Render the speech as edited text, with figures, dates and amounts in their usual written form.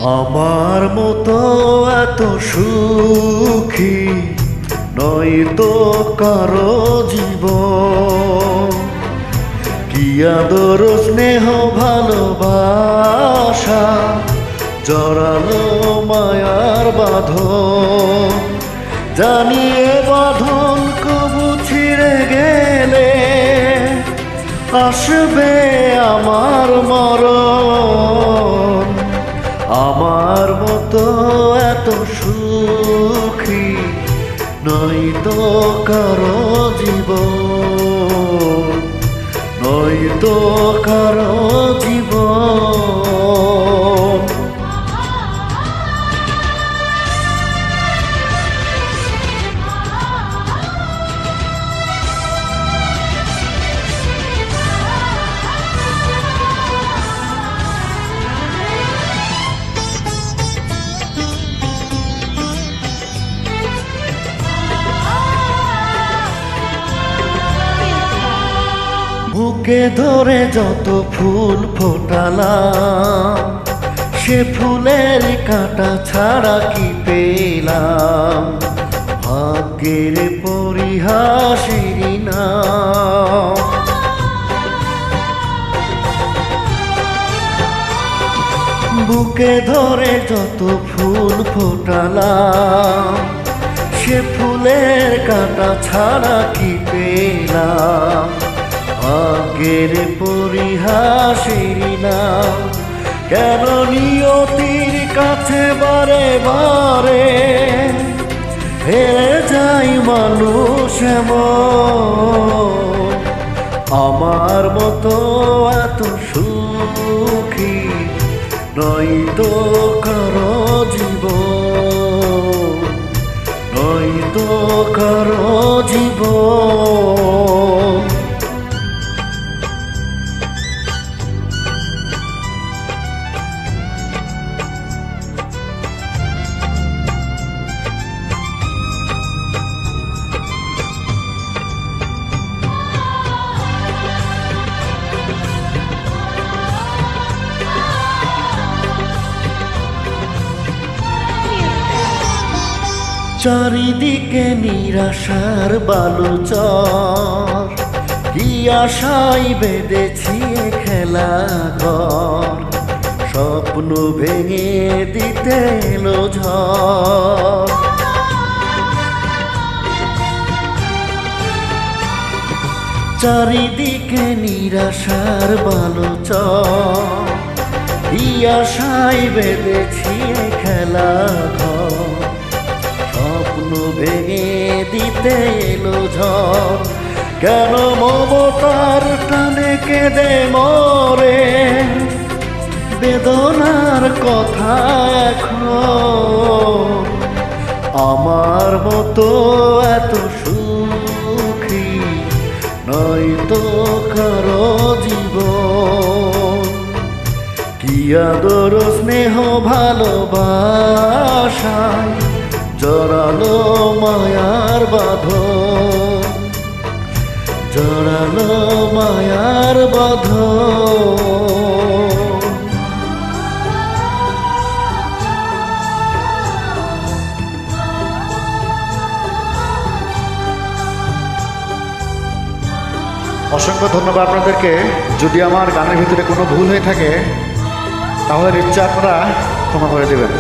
আমার মতো এত সুখী নয়তো কারো জীবন, কি আদর স্নেহ ভালোবাসা জড়ালো মায়ার বাঁধন। জানিয়ে বাঁধন কবু ছিঁড়ে গেলে আসবে আমার মরণ। আমার মতো এত সুখী নয়তো কারো জীবন, নয়তো কারো জীবন। বুকে ধরে যত ফুল ফোটালাম, সে ফুলের কাঁটা ছাড়া কি পেলাম। ভাগ্যের পরিহাসেরই নাম, বুকে ধরে যত ফুল ফোটালাম, সে ফুলের কাঁটা ছাড়া কি পেলাম। ভাগ্যের পরিহাসেরই নাম, কেন নিয়তির কাছে বারে বারে হেরে যাই মানুষ এমন। আমার মতো এত সুখী নয়তো কারো জীবন, নয়তো কারো জীবন। চারিদিকে নিরাশার বালুচর, কি আশায় বেঁধেছি খেলা ঘর। স্বপ্ন ভেঙে দিতে এলো ঝড়, চারিদিকে নিরাশার বালুচর, কি আশায় বেঁধেছি খেলা ঘর। স্বপ্ন ভেঙে দিতে এলো ঝড়, কেন মমতার টানে কেঁদে মরে বেদনার কথা এখন। আমার মতো এত সুখী নয়তো কারো জীবন, কি আদর স্নেহ ভালোবাসায় জড়ালো মায়ার বাঁধন, জড়ালো মায়ার বাঁধন। অসংখ্য ধন্যবাদ আপনাদেরকে। যদি আমার গানের ভিতরে কোনো ভুল হয়ে থাকে তাহলে নিশ্চয় আপনারা ক্ষমা করে দেবেন।